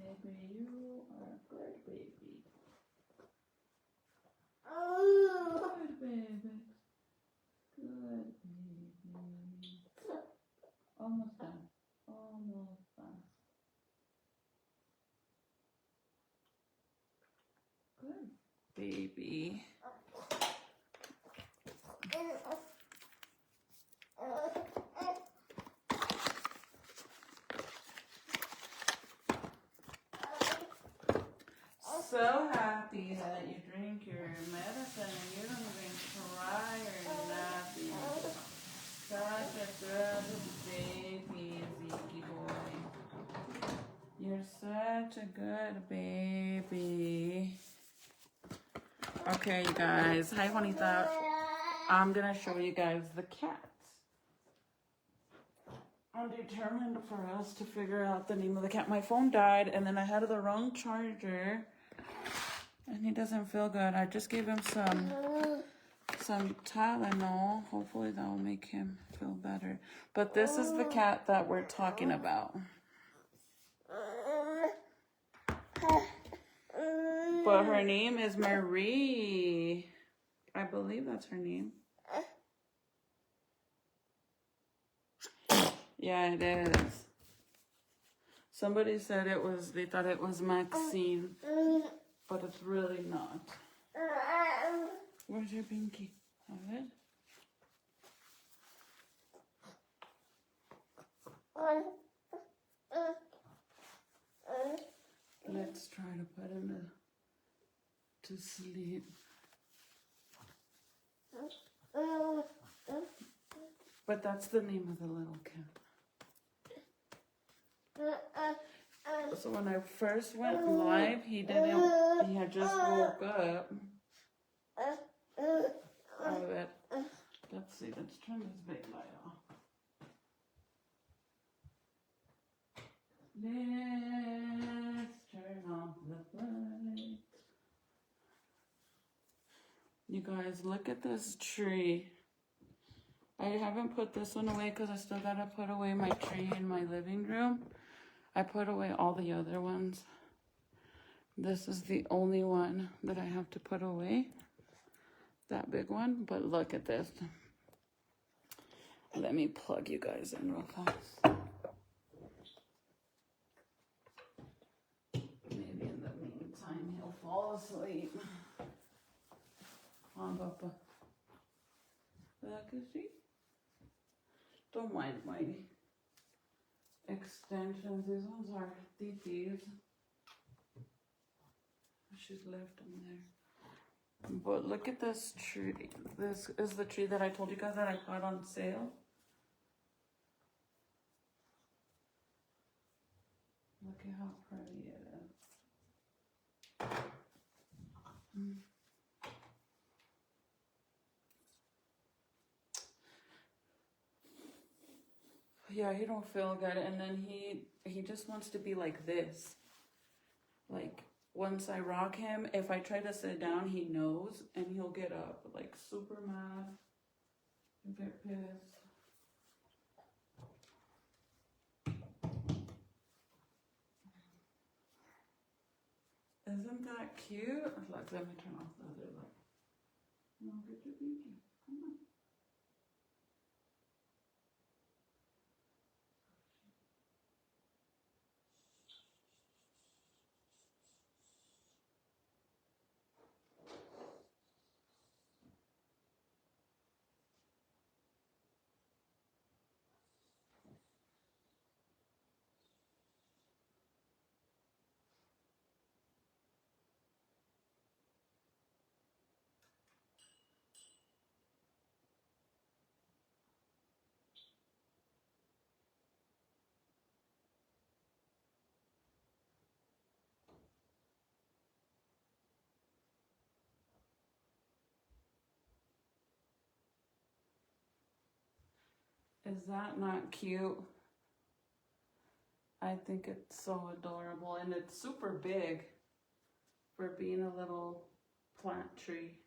baby. You are a good baby. Good baby. Good baby. Almost done. Almost done. Good baby. So happy that you drink your medicine and you don't even cry or nothing. Such a good baby, Zeke boy. You're such a good baby. Okay, you guys. Hi, Juanita. I'm gonna show you guys the cats. I'm determined for us to figure out the name of the cat. My phone died and then I had the wrong charger. And he doesn't feel good. I just gave him some Tylenol. Hopefully that will make him feel better. But this is the cat that we're talking about. But her name is Marie. I believe that's her name. Yeah, it is. Somebody said they thought it was Maxine. But it's really not. Where's your binky? Have it? Let's try to put him to sleep. But that's the name of the little cat. So when I first went live, he had just woke up. Let's see, let's turn this big light off. Let's turn off the light. You guys, look at this tree. I haven't put this one away because I still gotta put away my tree in my living room. I put away all the other ones. This is the only one that I have to put away. That big one, but look at this. Let me plug you guys in real fast. Maybe in the meantime he'll fall asleep. Come on, Papa. Look, is he? Don't mind my extensions. These ones are TTs. She's left them there. But look at this tree. This is the tree that I told you guys that I got on sale. Look at how pretty it is. Yeah, he don't feel good, and then he just wants to be like this. Like, once I rock him, if I try to sit down, he knows, and he'll get up, like, super mad, and get pissed. Isn't that cute? Look, let me turn off the other light. No, get your baby. Come on. Is that not cute? I think it's so adorable, and it's super big for being a little plant tree.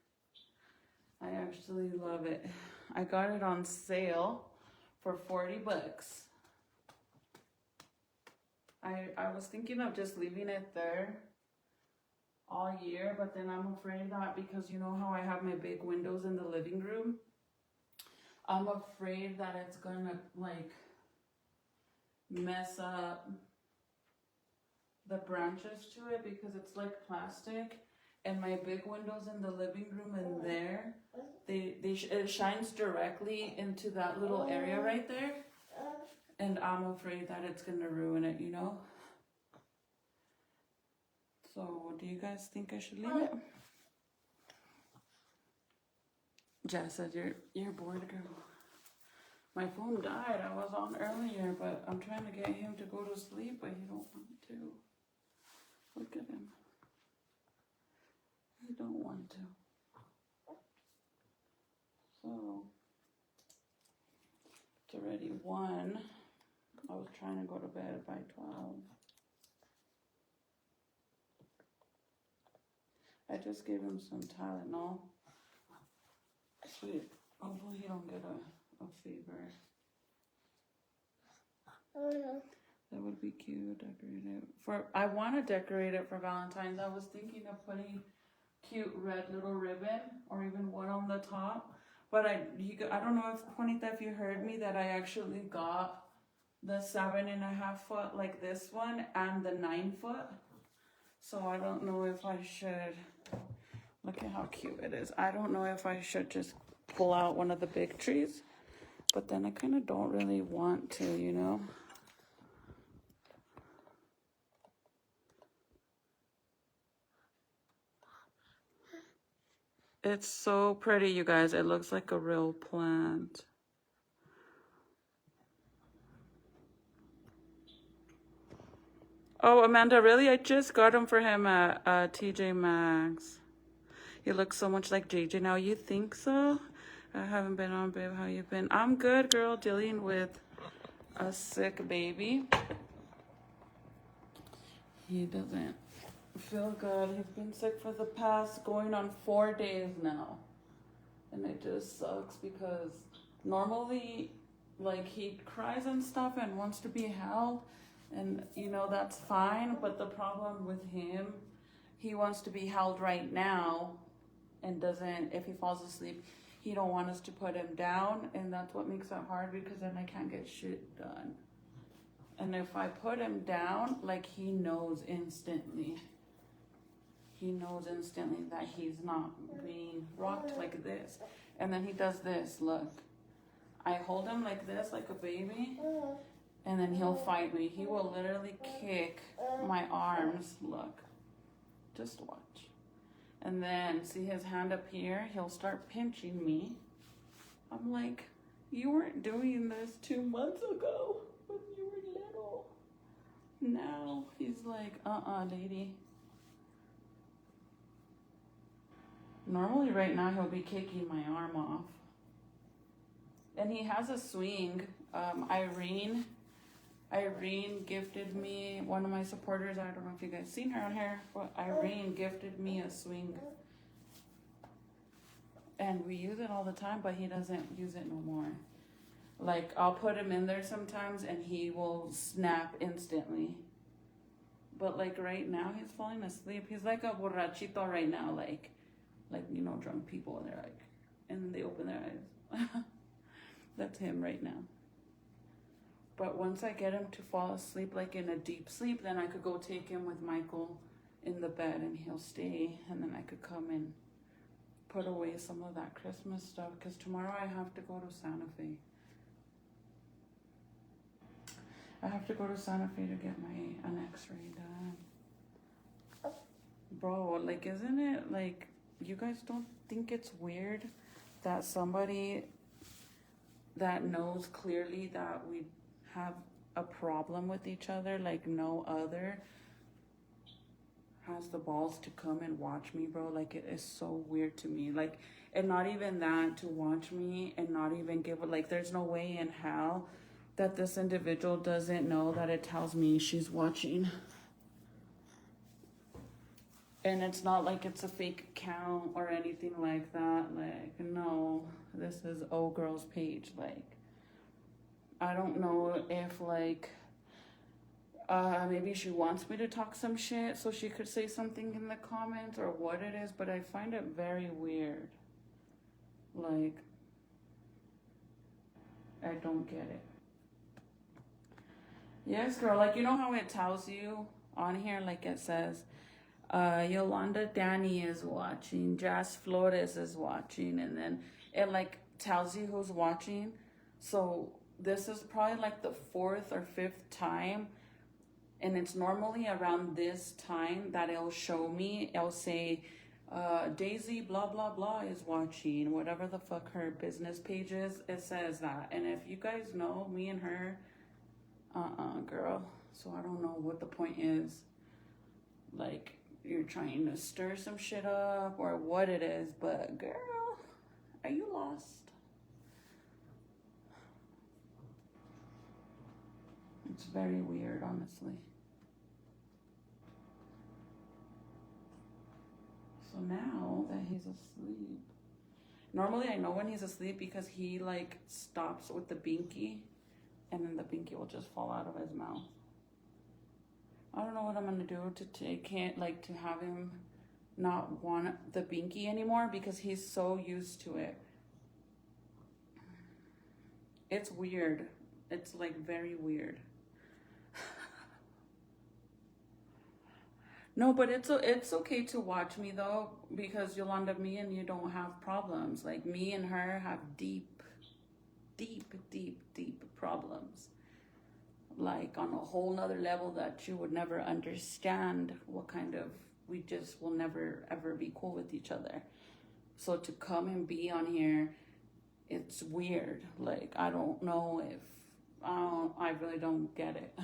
I actually love it. I got it on sale for $40. I was thinking of just leaving it there all year, but then I'm afraid that because you know how I have my big windows in the living room, I'm afraid that it's gonna like mess up the branches to it because it's like plastic, and my big windows in the living room and there, it shines directly into that little area right there, and I'm afraid that it's gonna ruin it, you know. So, do you guys think I should leave it? Jess said you're bored, girl. My phone died. I was on earlier, but I'm trying to get him to go to sleep, but he don't want to. Look at him. He don't want to. So, it's already 1. I was trying to go to bed by 12. I just gave him some Tylenol. Sweet. Hopefully he don't get a fever. That would be cute. Decorate it I want to decorate it for Valentine's. I was thinking of putting cute red little ribbon or even one on the top. But I don't know if Juanita, if you heard me, that I actually got the 7.5 foot like this one and the 9 foot. So I don't know if I should. Look at how cute it is. I don't know if I should just pull out one of the big trees, but then I kind of don't really want to, you know. It's so pretty, you guys. It looks like a real plant. Oh, Amanda, really? I just got him for him at TJ Maxx. He looks so much like JJ now. You think so? I haven't been on, babe. How you been? I'm good, girl. Dealing with a sick baby. He doesn't feel good. He's been sick for the past going on 4 days now. And it just sucks because normally, like, he cries and stuff and wants to be held. And, you know, that's fine. But the problem with him, he wants to be held right now and doesn't, if he falls asleep, he don't want us to put him down. And that's what makes it hard because then I can't get shit done. And if I put him down, like, he knows instantly. He knows instantly that he's not being rocked like this. And then he does this, look. I hold him like this, like a baby, and then he'll fight me. He will literally kick my arms, look. Just watch. And then, see his hand up here? He'll start pinching me. I'm like, you weren't doing this 2 months ago when you were little. Now he's like, lady. Normally right now he'll be kicking my arm off. And he has a swing. Irene gifted me, one of my supporters, I don't know if you guys seen her on here, but Irene gifted me a swing. And we use it all the time, but he doesn't use it no more. Like, I'll put him in there sometimes and he will snap instantly. But like right now, he's falling asleep. He's like a borrachito right now, like, you know, drunk people, and they're like, and then they open their eyes. That's him right now. But once I get him to fall asleep, like in a deep sleep, then I could go take him with Michael in the bed and he'll stay. And then I could come and put away some of that Christmas stuff. Because tomorrow I have to go to Santa Fe. I have to go to Santa Fe to get an x-ray done. Bro, like, isn't it, like, you guys don't think it's weird that somebody that knows clearly that we have a problem with each other, like no other, has the balls to come and watch me, bro? Like, it is so weird to me. Like, and not even that, to watch me and not even give it, like, there's no way in hell that this individual doesn't know that it tells me she's watching. And it's not like it's a fake account or anything like that. Like, no, this is O Girl's page. Like, I don't know if, like, Maybe she wants me to talk some shit so she could say something in the comments or what it is, but I find it very weird. Like, I don't get it. Yes, girl, like, you know how it tells you on here, like it says, Yolanda Danny is watching, Jazz Flores is watching, and then it like tells you who's watching. So this is probably like the 4th or 5th time, and it's normally around this time that it'll show me. It'll say Daisy blah blah blah is watching, whatever the fuck her business page is. It says that. And if you guys know me and her, girl, so I don't know what the point is. Like, you're trying to stir some shit up or what it is, but girl, are you lost? It's very weird, honestly. So now that he's asleep, normally I know when he's asleep because he like stops with the binky, and then the binky will just fall out of his mouth. I don't know what I'm gonna do to take it, like to have him not want the binky anymore because he's so used to it. It's weird. It's like very weird. No, but it's okay to watch me though, because Yolanda, me and you don't have problems. Like, me and her have deep problems. Like on a whole nother level that you would never understand. What kind of, we just will never ever be cool with each other. So to come and be on here, it's weird. Like, I don't know if, I really don't get it.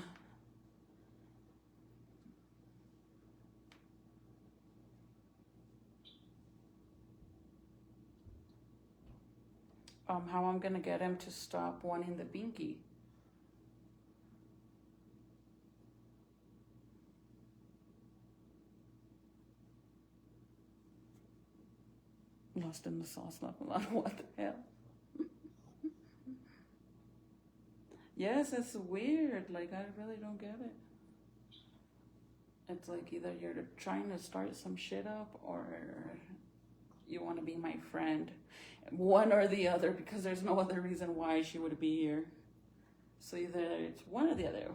How I'm gonna get him to stop wanting the binky. Lost in the sauce level. What the hell? Yes, it's weird. Like, I really don't get it. It's like either you're trying to start some shit up or you want to be my friend. One or the other, because there's no other reason why she would be here. So either it's one or the other.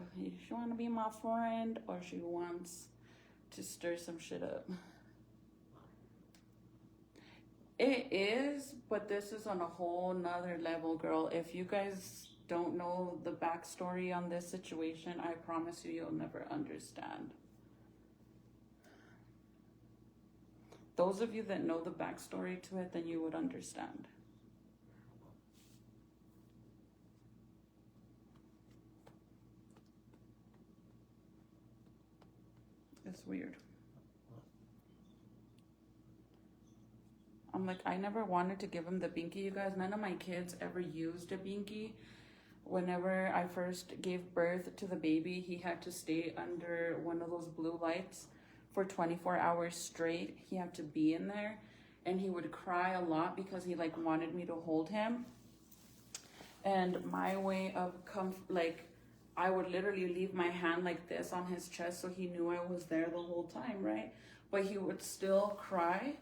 She want to be my friend or she wants to stir some shit up. It is, but this is on a whole nother level, girl. If you guys don't know the backstory on this situation, I promise you, you'll never understand. Those of you that know the backstory to it, then you would understand. It's weird. I'm like, I never wanted to give him the binky, you guys. None of my kids ever used a binky. Whenever I first gave birth to the baby, he had to stay under one of those blue lights for 24 hours straight. He had to be in there, and he would cry a lot because he like wanted me to hold him. And my way of I would literally leave my hand like this on his chest so he knew I was there the whole time, right? But he would still cry.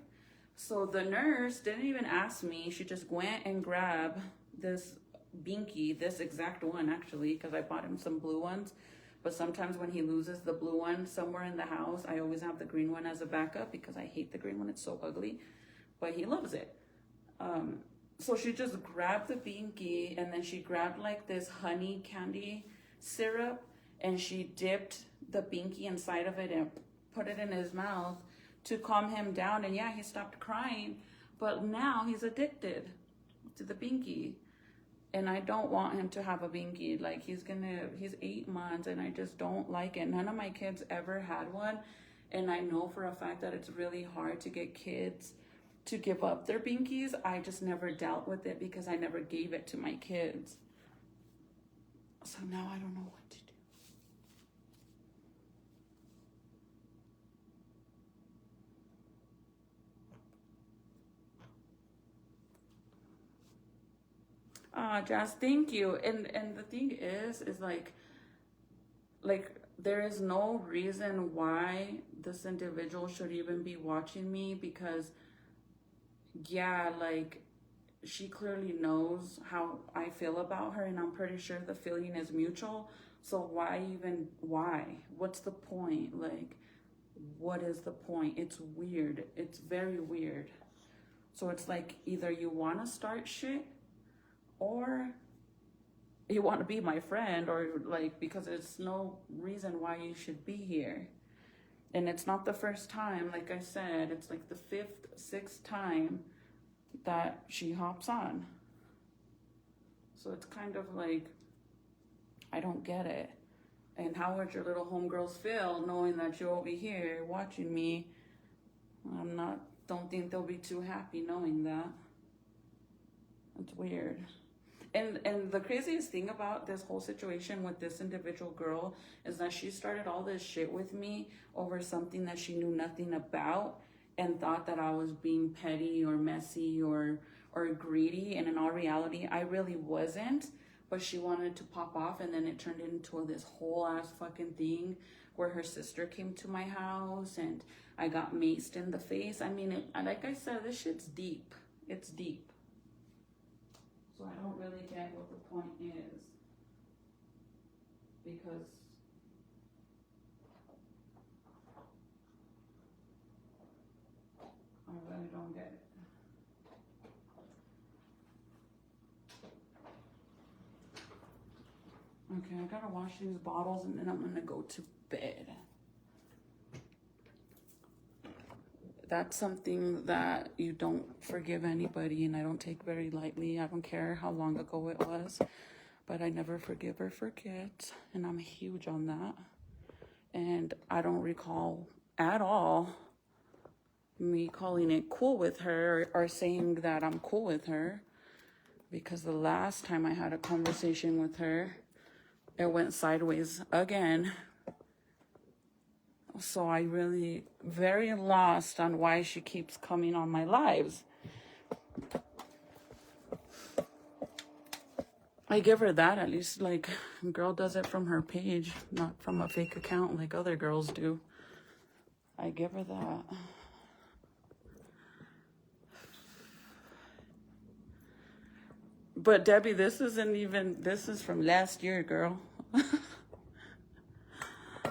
So the nurse didn't even ask me. She just went and grabbed this binky, this exact one actually, because I bought him some blue ones. But sometimes when he loses the blue one somewhere in the house, I always have the green one as a backup because I hate the green one. It's so ugly, but he loves it. So she just grabbed the binky, and then she grabbed like this honey candy syrup, and she dipped the binky inside of it and put it in his mouth to calm him down. And yeah, he stopped crying, but now he's addicted to the binky. And I don't want him to have a binky. Like, he's 8 months, and I just don't like it. None of my kids ever had one. And I know for a fact that it's really hard to get kids to give up their binkies. I just never dealt with it because I never gave it to my kids. So now I don't know what to do. Jazz, thank you. And the thing is like there is no reason why this individual should even be watching me, because yeah, like, she clearly knows how I feel about her, and I'm pretty sure the feeling is mutual. So why? What's the point? Like, what is the point? It's weird. It's very weird. So it's like, either you want to start shit, or you want to be my friend, or like, because there's no reason why you should be here. And it's not the first time. Like I said, it's like the 5th, 6th time that she hops on. So it's kind of like, I don't get it. And how would your little homegirls feel knowing that you're over here watching me? Don't think they'll be too happy knowing that. It's weird. And the craziest thing about this whole situation with this individual girl is that she started all this shit with me over something that she knew nothing about, and thought that I was being petty or messy or greedy. And in all reality, I really wasn't. But she wanted to pop off, and then it turned into this whole ass fucking thing where her sister came to my house and I got maced in the face. I mean, like I said, this shit's deep. It's deep. So I don't really get what the point is, because I really don't get it. Okay, I gotta wash these bottles and then I'm gonna go to bed. That's something that you don't forgive anybody, and I don't take very lightly. I don't care how long ago it was, but I never forgive or forget, and I'm huge on that. And I don't recall at all me calling it cool with her, or saying that I'm cool with her, because the last time I had a conversation with her, it went sideways again. So I really very lost on why she keeps coming on my lives. I give her that. At least, like, a girl does it from her page, not from a fake account like other girls do. I give her that. But Debbie, this is from last year, girl.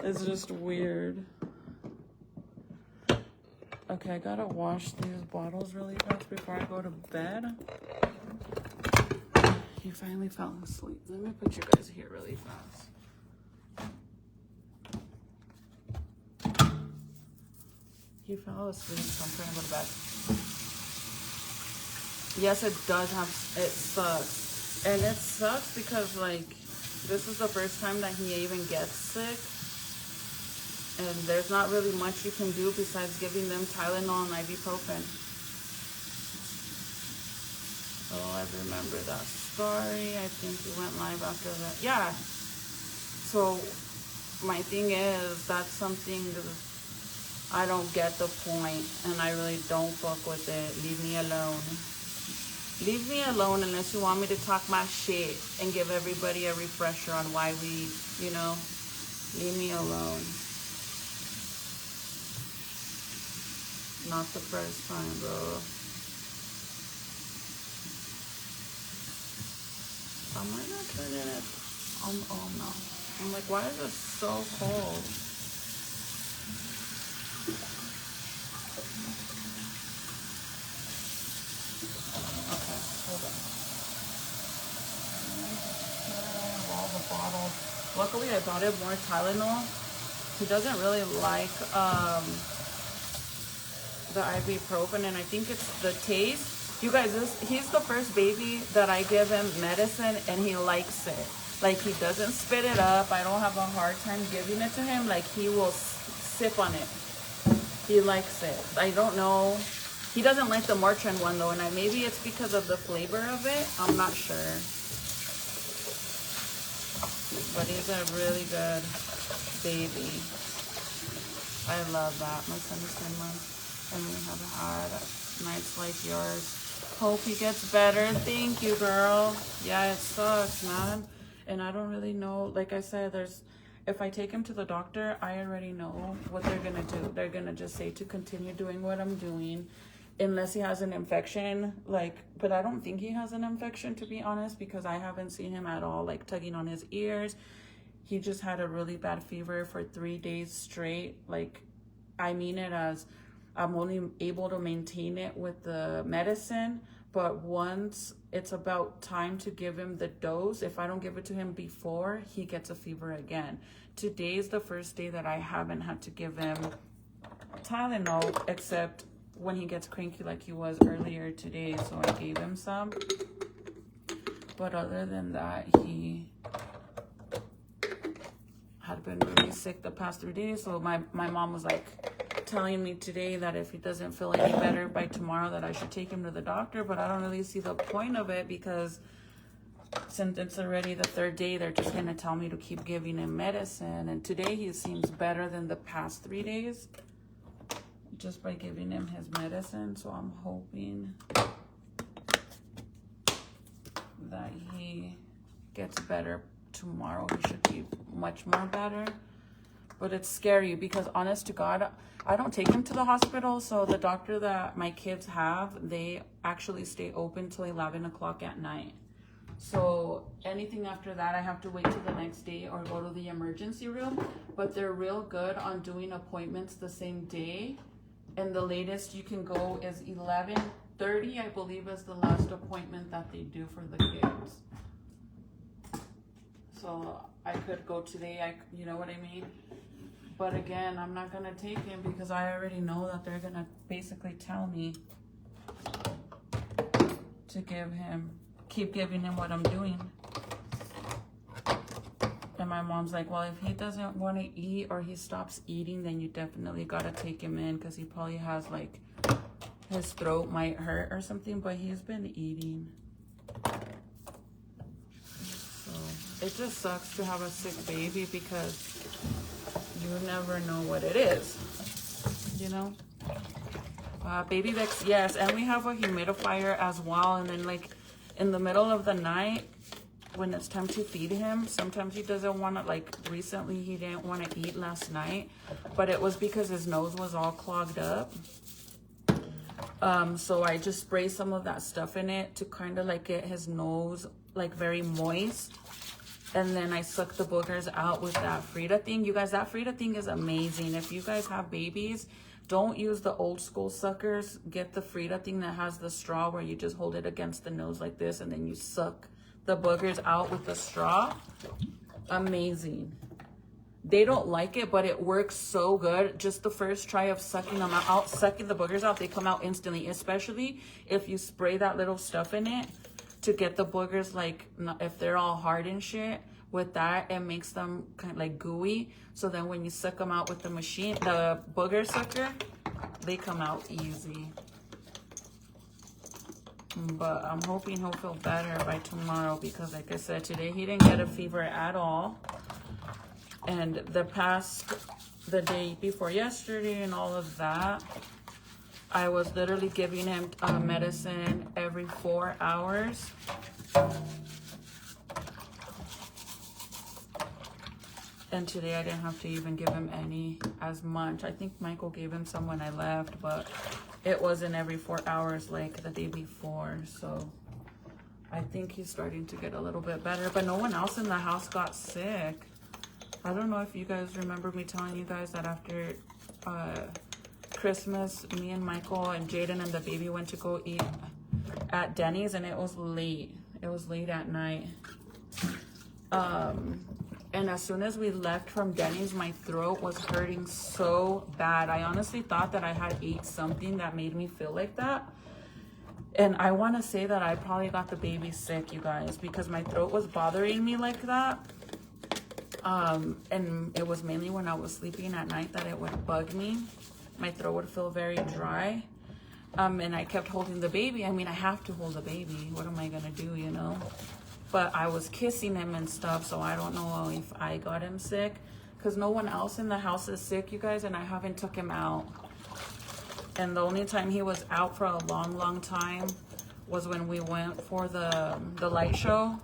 It's just weird. Okay, I gotta wash these bottles really fast before I go to bed. He finally fell asleep. Let me put you guys here really fast. He fell asleep, so I'm trying to go to bed. Yes, it sucks. And it sucks because, like, this is the first time that he even gets sick. And there's not really much you can do besides giving them Tylenol and ibuprofen. Oh, I remember that story. I think we went live after that. Yeah. So my thing is, that's something I don't get the point, and I really don't fuck with it. Leave me alone. Leave me alone unless you want me to talk my shit and give everybody a refresher on why we, leave me alone. Not the first time, bro. Am I not turning it? Oh no. I'm like, why is it so cold? Okay, hold on. All the bottles. Luckily, I bought him more Tylenol. He doesn't really like the ibuprofen, and I think it's the taste. You guys, he's the first baby that I give him medicine and he likes it. Like, he doesn't spit it up. I don't have a hard time giving it to him. Like, he will sip on it. He likes it. I don't know. He doesn't like the Motrin one though, and maybe it's because of the flavor of it. I'm not sure. But he's a really good baby. I love that. My son is 10 months. And we have had nights like yours. Hope he gets better. Thank you, girl. Yeah, it sucks, man. And I don't really know. Like I said, if I take him to the doctor, I already know what they're gonna do. They're gonna just say to continue doing what I'm doing, unless he has an infection, like, but I don't think he has an infection, to be honest, because I haven't seen him at all, like, tugging on his ears. He just had a really bad fever for 3 days straight. Like, I mean it as I'm only able to maintain it with the medicine, but once it's about time to give him the dose, if I don't give it to him before, he gets a fever again. Today is the first day that I haven't had to give him Tylenol, except when he gets cranky like he was earlier today, so I gave him some. But other than that, he had been really sick the past 3 days. So my mom was like telling me today that if he doesn't feel any better by tomorrow, that I should take him to the doctor. But I don't really see the point of it, because since it's already the 3rd day, they're just gonna tell me to keep giving him medicine. And today he seems better than the past 3 days just by giving him his medicine. So I'm hoping that he gets better tomorrow. He should be much more better. But it's scary because, honest to God, I don't take him to the hospital. So the doctor that my kids have, they actually stay open till 11 o'clock at night. So anything after that, I have to wait till the next day or go to the emergency room. But they're real good on doing appointments the same day. And the latest you can go is 11:30, I believe, is the last appointment that they do for the kids. So I could go today, you know what I mean? But again, I'm not gonna take him because I already know that they're gonna basically tell me to keep giving him what I'm doing. And my mom's like, well, if he doesn't want to eat or he stops eating, then you definitely gotta take him in, because he probably has, like, his throat might hurt or something, but he's been eating. So it just sucks to have a sick baby, because you never know what it is, you know? Baby Vex, yes, and we have a humidifier as well. And then, like, in the middle of the night, when it's time to feed him, sometimes he doesn't want to, like, recently he didn't want to eat last night, but it was because his nose was all clogged up. So I just spray some of that stuff in it to kind of, like, get his nose, like, very moist. And then I suck the boogers out with that Frida thing. You guys, that Frida thing is amazing. If you guys have babies, don't use the old school suckers. Get the Frida thing that has the straw where you just hold it against the nose like this, and then you suck the boogers out with the straw. Amazing. They don't like it, but it works so good. Just the first try of sucking them out, sucking the boogers out, they come out instantly, especially if you spray that little stuff in it to get the boogers, like, if they're all hard and shit. With that, it makes them kind of like gooey. So then when you suck them out with the machine, the booger sucker, they come out easy. But I'm hoping he'll feel better by tomorrow, because, like I said, today he didn't get a fever at all. And the day before yesterday and all of that, I was literally giving him medicine every 4 hours. And today I didn't have to even give him any as much. I think Michael gave him some when I left, but it wasn't every 4 hours like the day before. So I think he's starting to get a little bit better, but no one else in the house got sick. I don't know if you guys remember me telling you guys that after Christmas, me and Michael and Jaden and the baby went to go eat at Denny's, and it was late. It was late at night. And as soon as we left from Denny's, my throat was hurting so bad. I honestly thought that I had ate something that made me feel like that. And I want to say that I probably got the baby sick, you guys, because my throat was bothering me like that. And it was mainly when I was sleeping at night that it would bug me. My throat would feel very dry. And I kept holding the baby. I mean, I have to hold the baby. What am I going to do, you know? But I was kissing him and stuff, so I don't know if I got him sick, because no one else in the house is sick, you guys, and I haven't took him out. And the only time he was out for a long time was when we went for the light show.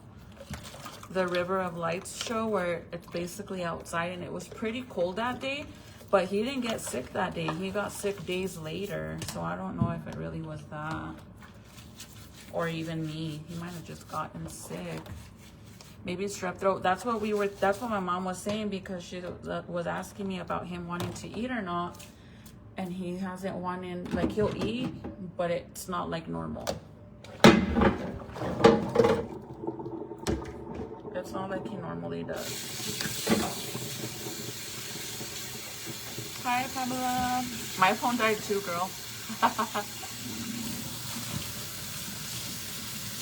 the River of Lights show where it's basically outside, and it was pretty cold that day, but he didn't get sick that day. He got sick days later, so I don't know if it really was that, or even me. He might have just gotten sick. Maybe strep throat. That's what my mom was saying, because she was asking me about him wanting to eat or not, and he hasn't wanted, like, he'll eat, but it's not like normal. It's not like he normally does. Hi, Pamela. My phone died too, girl.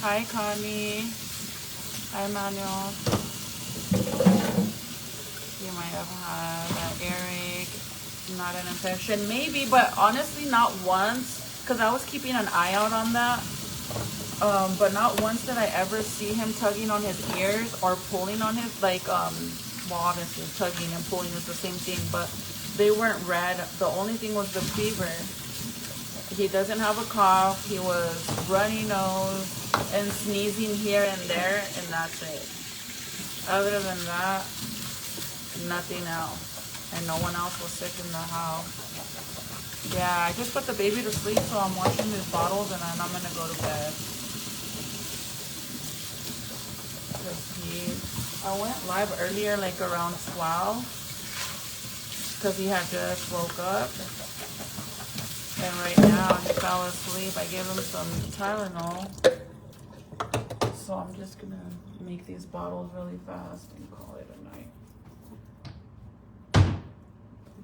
Hi, Connie. Hi, Manuel. You might have had Eric. Not an infection. Maybe, but honestly, not once. Because I was keeping an eye out on that. But not once did I ever see him tugging on his ears or pulling on his, like, well, obviously tugging and pulling is the same thing, but they weren't red. The only thing was the fever. He doesn't have a cough. He was runny nose and sneezing here and there, and that's it. Other than that, nothing else. And no one else was sick in the house. Yeah, I just put the baby to sleep, so I'm washing these bottles, and then I'm gonna go to bed. I went live earlier, like around 12, because he had just woke up. And right now he fell asleep. I gave him some Tylenol. So I'm just gonna make these bottles really fast and call it a night.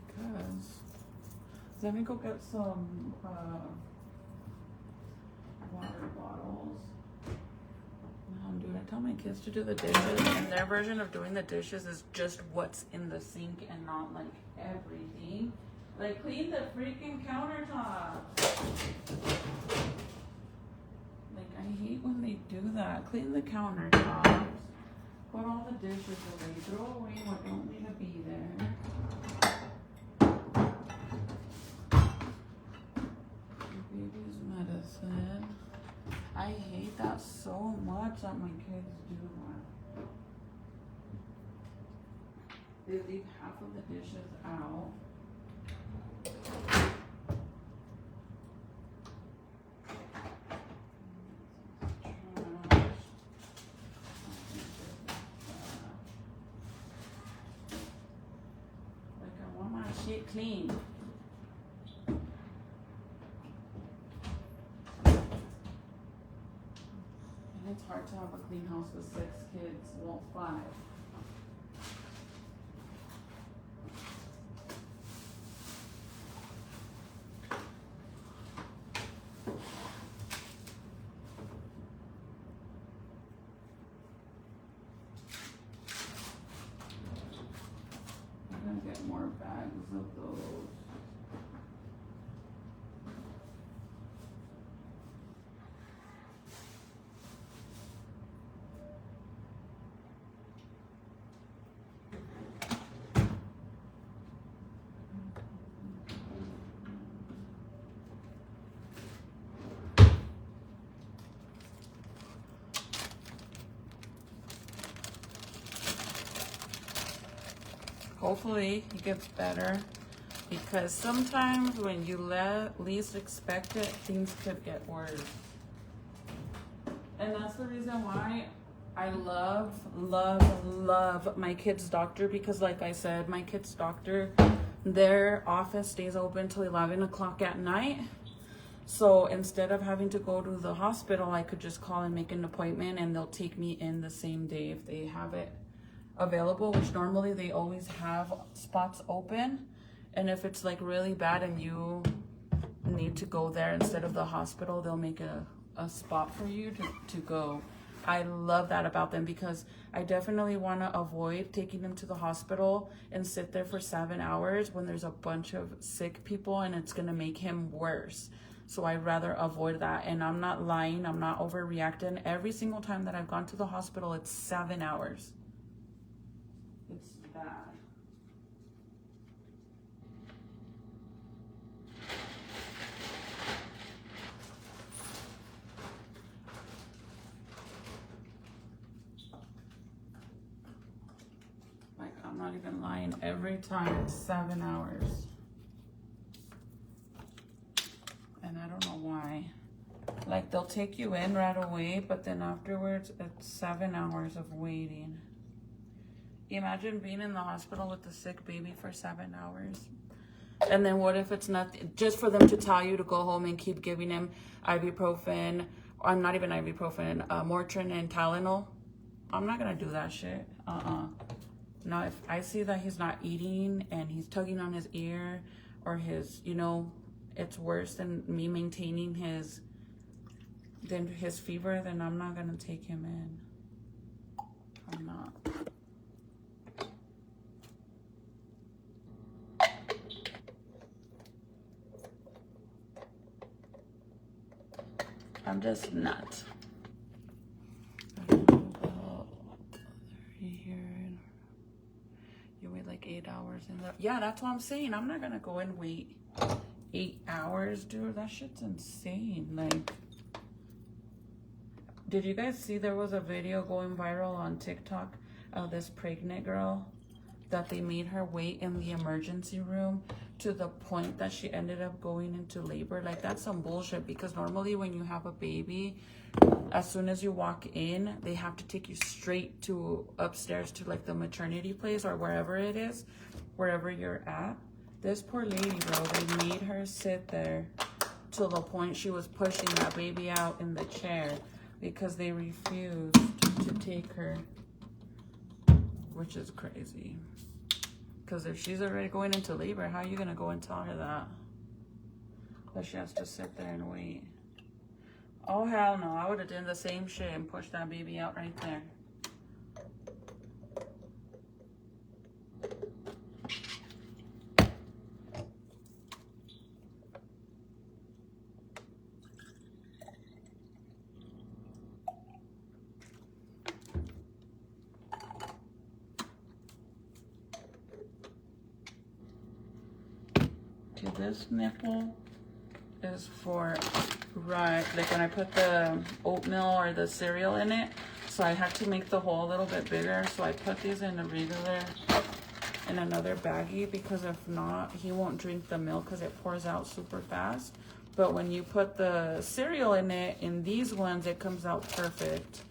Because let me go get some water bottles. Dude, I tell my kids to do the dishes, and their version of doing the dishes is just what's in the sink and not like everything. Like, clean the freaking countertop. Like, I hate when they do that. Clean the countertops. Put all the dishes away. Throw away what don't need to be there. Baby's medicine. I hate that so much that my kids do that. They leave half of the dishes out. Like, I want my shit clean. It's hard to have a clean house with 6 kids, well, 5. I'm gonna get more bags of those. Hopefully it gets better, because sometimes when you least expect it, things could get worse. And that's the reason why I love my kid's doctor, because like I said, my kid's doctor, their office stays open till 11 o'clock at night. So instead of having to go to the hospital, I could just call and make an appointment, and they'll take me in the same day if they have it available, which normally they always have spots open. And if it's like really bad and you need to go there instead of the hospital, they'll make a spot for you to go. I love that about them, because I definitely want to avoid taking them to the hospital and sit there for 7 hours when there's a bunch of sick people, and it's going to make him worse. So I'd rather avoid that. And I'm not lying, I'm not overreacting. Every single time that I've gone to the hospital, it's 7 hours. It's bad. even lying. Every time it's 7 hours. And I don't know why. Like, they'll take you in right away, but then afterwards, it's 7 hours of waiting. Imagine being in the hospital with a sick baby for 7 hours. And then what if it's not, just for them to tell you to go home and keep giving him ibuprofen, or not even ibuprofen, Motrin and Tylenol? I'm not gonna do that shit. Now, if I see that he's not eating and he's tugging on his ear, or his, you know, it's worse than me maintaining his fever, then I'm not gonna take him in. I'm not. I'm just not. You wait like 8 hours in the, yeah, that's what I'm saying. I'm not gonna go and wait 8 hours, dude. That shit's insane. Like, did you guys see there was a video going viral on TikTok of this pregnant girl that they made her wait in the emergency room to the point that she ended up going into labor? Like, that's some bullshit, because normally when you have a baby, as soon as you walk in, they have to take you straight to upstairs to like the maternity place or wherever it is, wherever you're at. This poor lady, bro, they made her sit there till the point she was pushing that baby out in the chair because they refused to take her, which is crazy. Because if she's already going into labor, how are you going to go and tell her that she has to sit there and wait? Oh, hell no. I would have done the same shit and pushed that baby out right there. Okay, this nipple is for, right, like when I put the oatmeal or the cereal in it, so I had to make the hole a little bit bigger, so I put these in a regular, in another baggie, because if not, he won't drink the milk because it pours out super fast. But when you put the cereal in it, in these ones, it comes out perfect.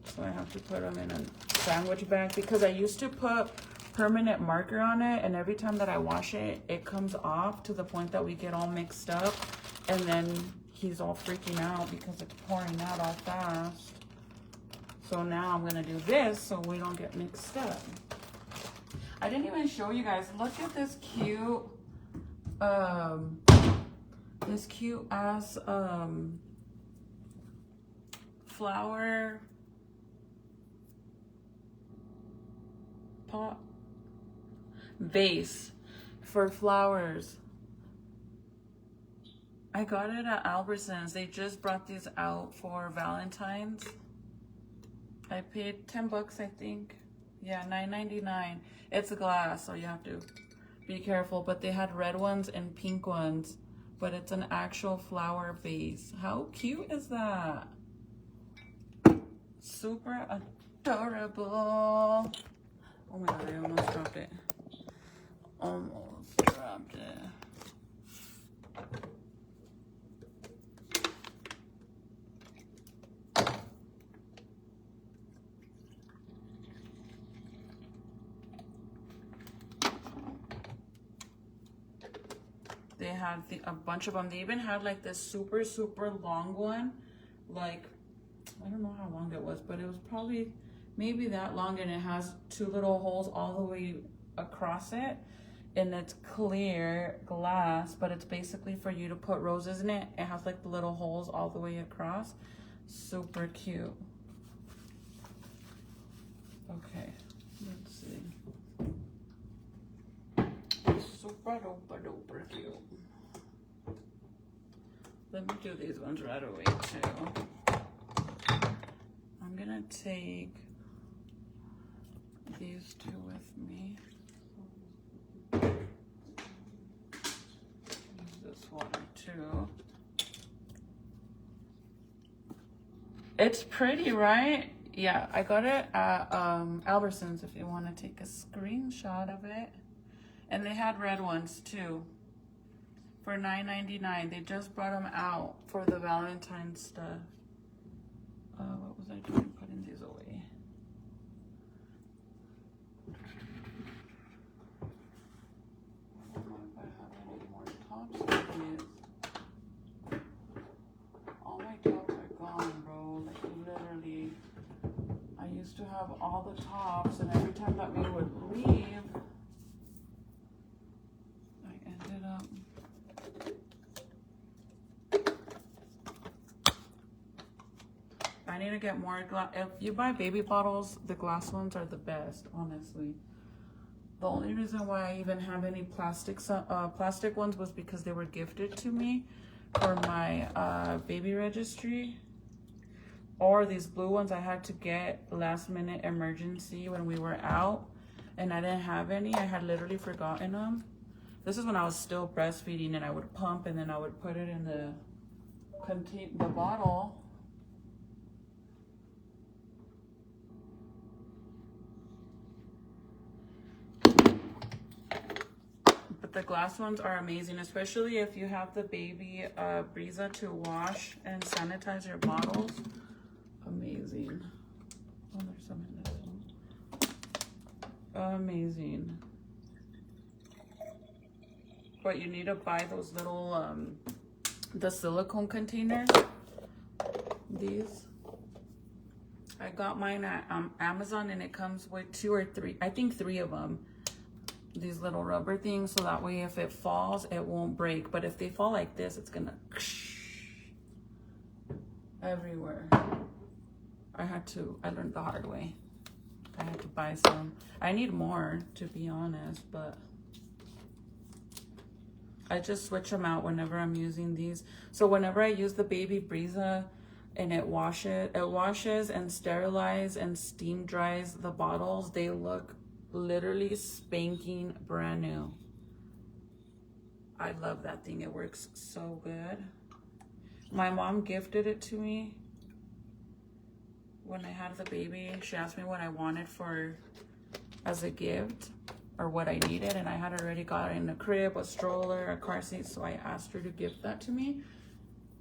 So I have to put them in a sandwich bag, because I used to put permanent marker on it, and every time that I wash it, it comes off to the point that we get all mixed up, and then he's all freaking out because it's pouring out all fast. So now I'm gonna do this so we don't get mixed up. I didn't even show you guys. Look at this cute ass flower pot vase for flowers. I got it at Albertsons. They just brought these out for Valentine's. I paid 10 bucks, I think. Yeah, $9.99. It's a glass, so you have to be careful. But they had red ones and pink ones. But it's an actual flower vase. How cute is that? Super adorable. Oh my god, I almost dropped it. Almost dropped it. They had a bunch of them. They even had like this super, super long one. Like, I don't know how long it was, but it was probably maybe that long, and it has 2 little holes all the way across it, and it's clear glass, but it's basically for you to put roses in it. It has like the little holes all the way across. Super cute. Okay, let's see. Super duper duper cute. Let me do these ones right away too. I'm gonna take these 2 with me. Use this one too. It's pretty, right? Yeah, I got it at Albertsons if you want to take a screenshot of it. And they had red ones too for $9.99. They just brought them out for the Valentine's stuff. What was I doing? Putting these away. I don't know if I have any more tops of these. All my tops are gone, bro. Like literally, I used to have all the tops, and every time that we would leave, I ended up. I need to get more glass. If you buy baby bottles, the glass ones are the best, honestly. The only reason why I even have any plastic ones was because they were gifted to me for my baby registry. Or these blue ones I had to get last minute emergency when we were out, and I didn't have any. I had literally forgotten them. This is when I was still breastfeeding, and I would pump and then I would put it in the bottle. But the glass ones are amazing, especially if you have the baby Brisa to wash and sanitize your bottles. Amazing. Oh, there's some in this one. Amazing. But you need to buy those little the silicone containers. These. I got mine at Amazon, and it comes with 2 or 3, I think 3 of them. These little rubber things, so that way if it falls, it won't break. But if they fall like this, it's gonna everywhere. I learned the hard way. I had to buy some. I need more, to be honest, but I just switch them out whenever I'm using these. So whenever I use the baby Brisa and it washes and sterilizes and steam dries the bottles, they look literally spanking brand new. I love that thing. It works so good. My mom gifted it to me when I had the baby. She asked me what I wanted as a gift or what I needed, and I had already got in a crib, a stroller, a car seat, so I asked her to gift that to me.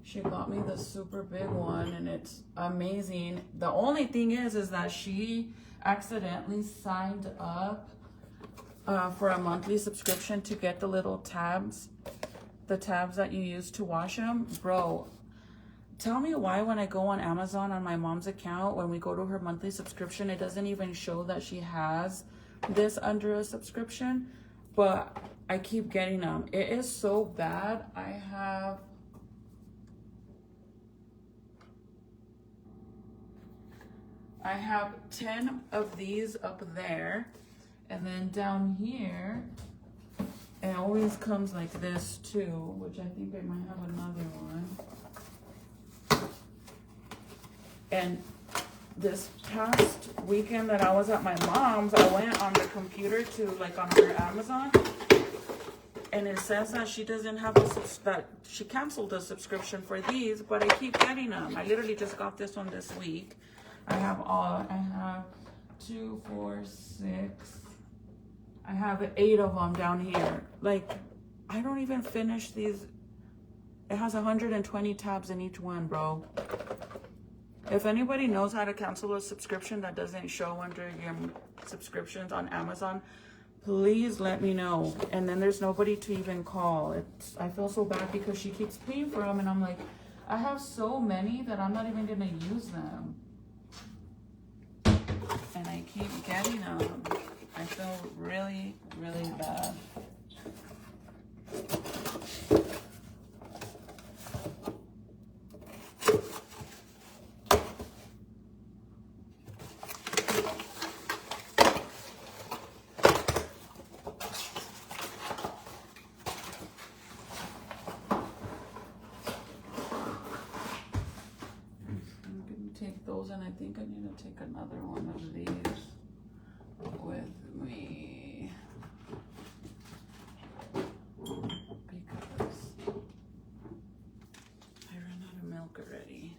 She got me the super big one, and it's amazing. The only thing is that she accidentally signed up for a monthly subscription to get the little tabs, the tabs that you use to wash them. Bro, tell me why when I go on Amazon on my mom's account, when we go to her monthly subscription, it doesn't even show that she has this under a subscription, but I keep getting them. It is so bad. I have 10 of these up there, and then down here it always comes like this too, which I think I might have another one. And this past weekend that I was at my mom's, I went on the computer to like on her Amazon, and it says that she doesn't have that she canceled the subscription for these, but I keep getting them. I literally just got this one this week. I have 2, 4, 6. I have 8 of them down here. Like, I don't even finish these. It has 120 tabs in each one, bro. If anybody knows how to cancel a subscription that doesn't show under your subscriptions on Amazon, please let me know. And then there's nobody to even call. I feel so bad because she keeps paying for them, and I'm like, I have so many that I'm not even gonna use them. And I keep getting them. I feel really, really bad. Take those, and I think I need to take another one of these with me because I ran out of milk already.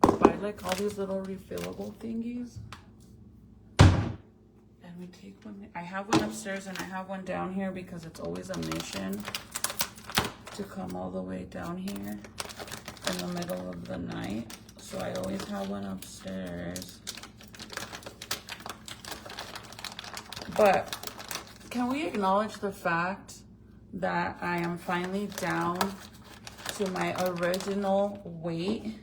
By like all these little refillable thingies. And we take one. I have one upstairs and I have one down here because it's always a mission to come all the way down here in the middle of the night. So I always have one upstairs. But can we acknowledge the fact that I am finally down to my original weight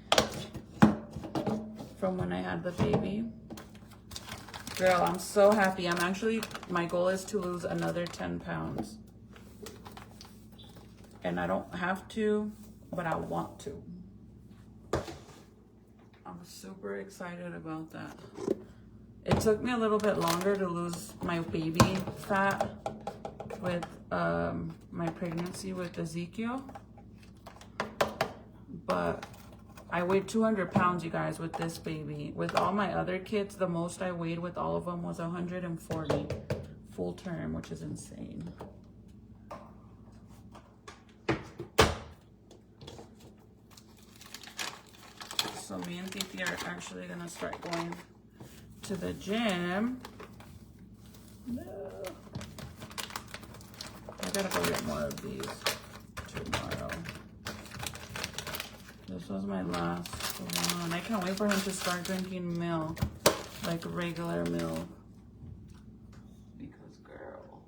from when I had the baby? Girl, I'm so happy. My goal is to lose another 10 pounds. And I don't have to, but I want to. I'm super excited about that. It took me a little bit longer to lose my baby fat with my pregnancy with Ezekiel. But I weighed 200 pounds, you guys, with this baby. With all my other kids, the most I weighed with all of them was 140 full term, which is insane. So me and Titi are actually gonna start going to the gym. No. I gotta go get more of these tomorrow. This was my last one. I can't wait for him to start drinking milk, like regular milk. Because girl.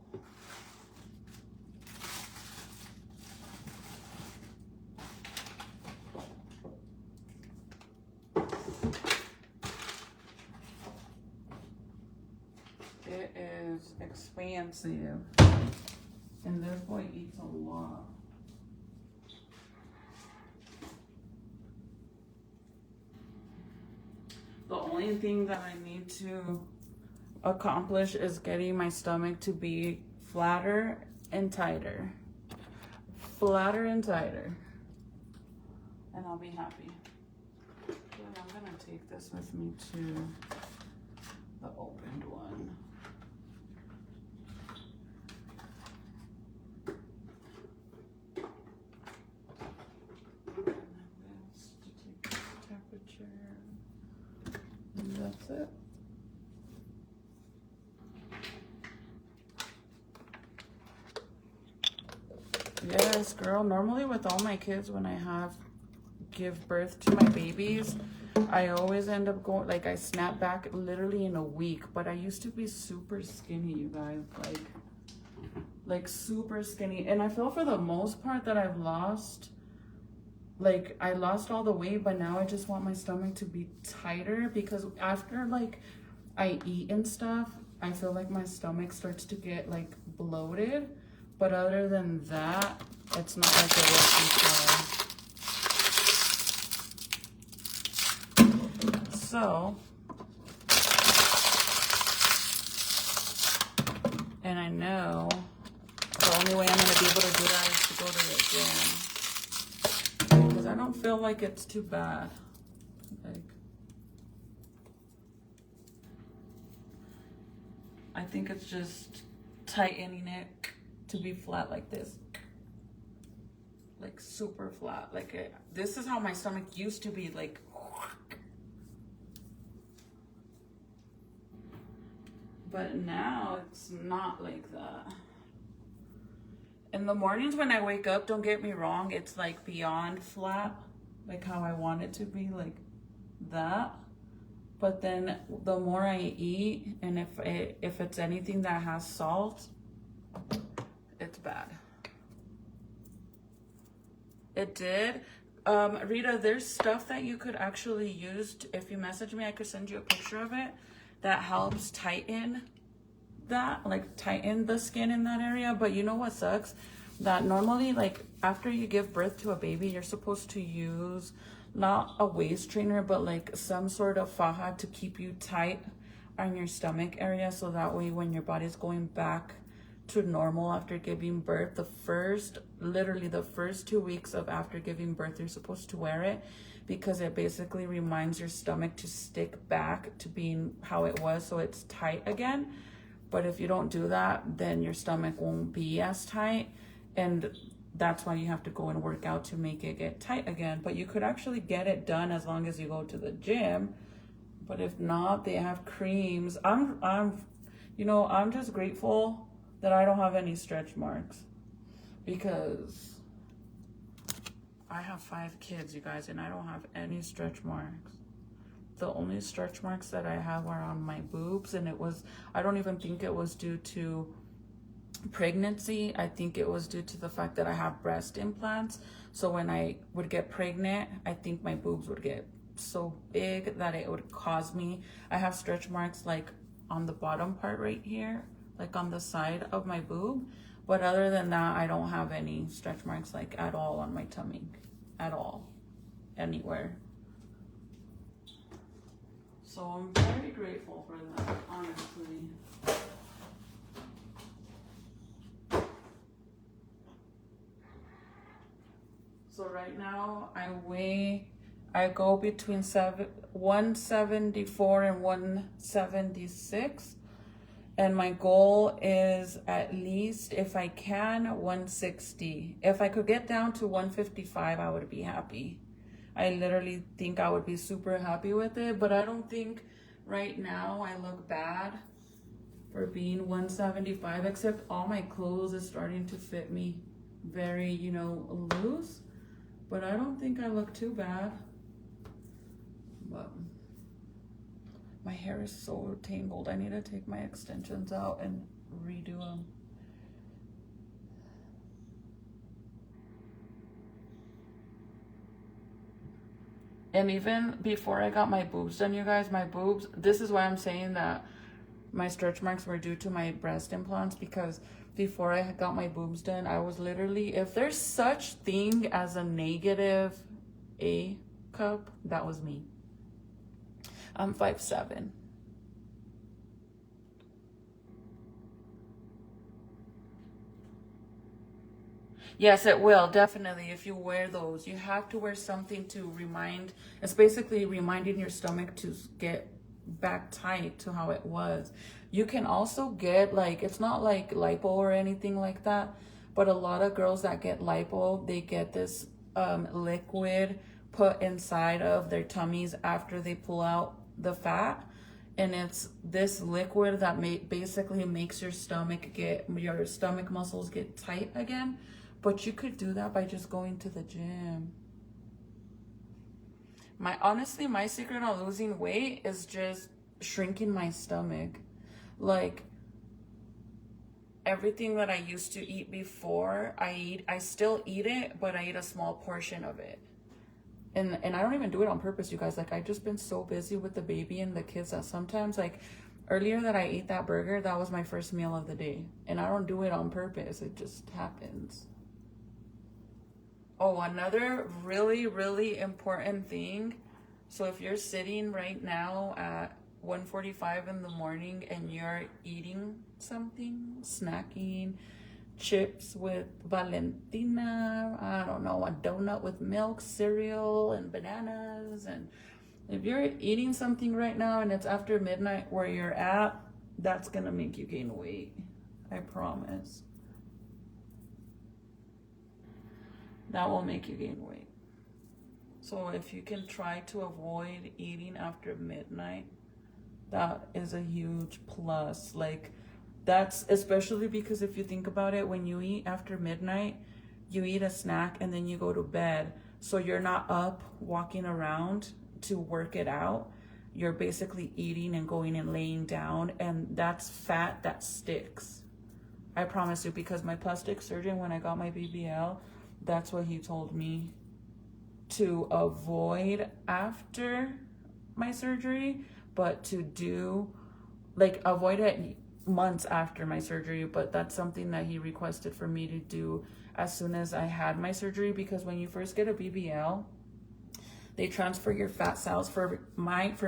It is expansive. And this boy eats a lot. The only thing that I need to accomplish is getting my stomach to be flatter and tighter. Flatter and tighter. And I'll be happy. So I'm gonna take this with me to the opened one. That's it. Yes, girl. Normally with all my kids, when I give birth to my babies, I always end up going, like I snap back literally in a week. But I used to be super skinny, you guys. Like super skinny. And I feel for the most part that I've lost, like I lost all the weight, but now I just want my stomach to be tighter, because after like I eat and stuff, I feel like my stomach starts to get like bloated. But other than that, it's not like it was before. So, and I know the only way I'm gonna be able to do that is to go to the gym. I don't feel like it's too bad. Like, I think it's just tightening it to be flat like this. Like super flat. Like this is how my stomach used to be, like. But now it's not like that. In the mornings when I wake up, don't get me wrong, it's like beyond flat, like how I want it to be, like that. But then the more I eat, and if it's anything that has salt, it's bad. It did. Rita, there's stuff that you could actually use. If you message me, I could send you a picture of it that helps tighten that, like tighten the skin in that area. But you know what sucks? That normally, like after you give birth to a baby, you're supposed to use not a waist trainer, but like some sort of faja to keep you tight on your stomach area, so that way when your body's going back to normal after giving birth, literally the first 2 weeks of after giving birth, you're supposed to wear it, because it basically reminds your stomach to stick back to being how it was, so it's tight again. But if you don't do that, then your stomach won't be as tight. And that's why you have to go and work out to make it get tight again. But you could actually get it done as long as you go to the gym. But if not, they have creams. I'm just grateful that I don't have any stretch marks, because I have 5 kids, you guys, and I don't have any stretch marks. The only stretch marks that I have are on my boobs, and I don't even think it was due to pregnancy. I think it was due to the fact that I have breast implants. So when I would get pregnant, I think my boobs would get so big that it would cause me, I have stretch marks like on the bottom part right here, like on the side of my boob. But other than that, I don't have any stretch marks like at all on my tummy, at all, anywhere. So I'm very grateful for that, honestly. So right now I go between 174 and 176. And my goal is at least, if I can, 160. If I could get down to 155, I would be happy. I literally think I would be super happy with it, but I don't think right now I look bad for being 175, except all my clothes is starting to fit me very, loose. But I don't think I look too bad. But my hair is so tangled. I need to take my extensions out and redo them. And even before I got my boobs done, you guys, my boobs, this is why I'm saying that my stretch marks were due to my breast implants, because before I got my boobs done, I was literally, if there's such thing as a negative A cup, that was me. I'm 5'7". Yes, it will, definitely. If you wear those, you have to wear something to remind, it's basically reminding your stomach to get back tight to how it was. You can also get, like, it's not like lipo or anything like that, but a lot of girls that get lipo, they get this liquid put inside of their tummies after they pull out the fat. And it's this liquid that basically makes your stomach muscles get tight again. But you could do that by just going to the gym. Honestly, my secret on losing weight is just shrinking my stomach. Like, everything that I used to eat before, I still eat it, but I eat a small portion of it. And I don't even do it on purpose, you guys. Like, I've just been so busy with the baby and the kids that sometimes, like, earlier that I ate that burger, that was my first meal of the day. And I don't do it on purpose. It just happens. Oh, another really, really important thing. So if you're sitting right now at 1:45 in the morning and you're eating something, snacking, chips with Valentina, I don't know, a donut with milk, cereal, and bananas. And if you're eating something right now and it's after midnight where you're at, that's gonna make you gain weight. I promise. That will make you gain weight. So if you can try to avoid eating after midnight, that is a huge plus. Like, that's especially because if you think about it, when you eat after midnight, you eat a snack and then you go to bed. So you're not up walking around to work it out. You're basically eating and going and laying down, and that's fat that sticks. I promise you, because my plastic surgeon, when I got my BBL, that's what he told me to avoid after my surgery, but to do, like, avoid it months after my surgery. But that's something that he requested for me to do as soon as I had my surgery, because when you first get a BBL, they transfer your fat cells. For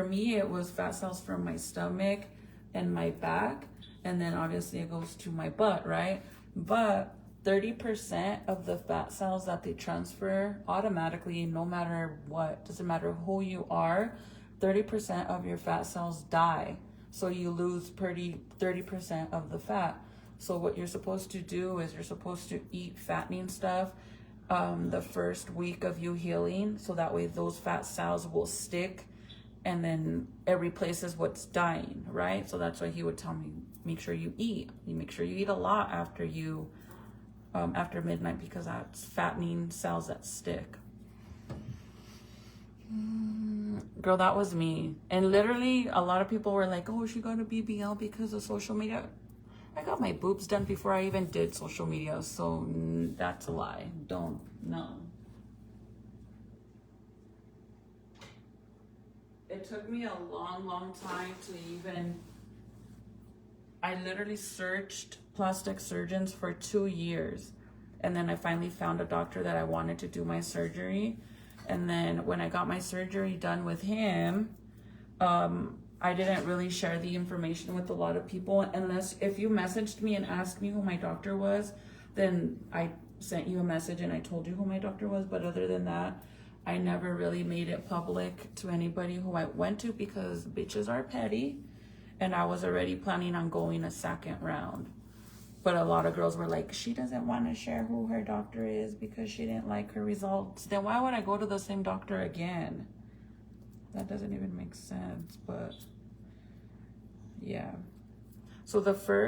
me, it was fat cells from my stomach and my back, and then obviously it goes to my butt, right? But 30% of the fat cells that they transfer automatically, no matter what, doesn't matter who you are, 30% of your fat cells die. So you lose 30% of the fat. So what you're supposed to do is you're supposed to eat fattening stuff the first week of you healing, so that way those fat cells will stick, and then it replaces what's dying, right? So that's why he would tell me, make sure you eat. You make sure you eat a lot after you after midnight, because that's fattening cells that stick. Girl, that was me. And literally a lot of people were like, oh, she got a BBL because of social media. I got my boobs done before I even did social media, so that's a lie. Don't, no. It took me a long time to even, I literally searched plastic surgeons for 2 years. And then I finally found a doctor that I wanted to do my surgery. And then when I got my surgery done with him, I didn't really share the information with a lot of people, unless if you messaged me and asked me who my doctor was, then I sent you a message and I told you who my doctor was. But other than that, I never really made it public to anybody who I went to, because bitches are petty, and I was already planning on going a second round. But a lot of girls were like, she doesn't want to share who her doctor is because she didn't like her results. Then why would I go to the same doctor again? That doesn't even make sense. But yeah. So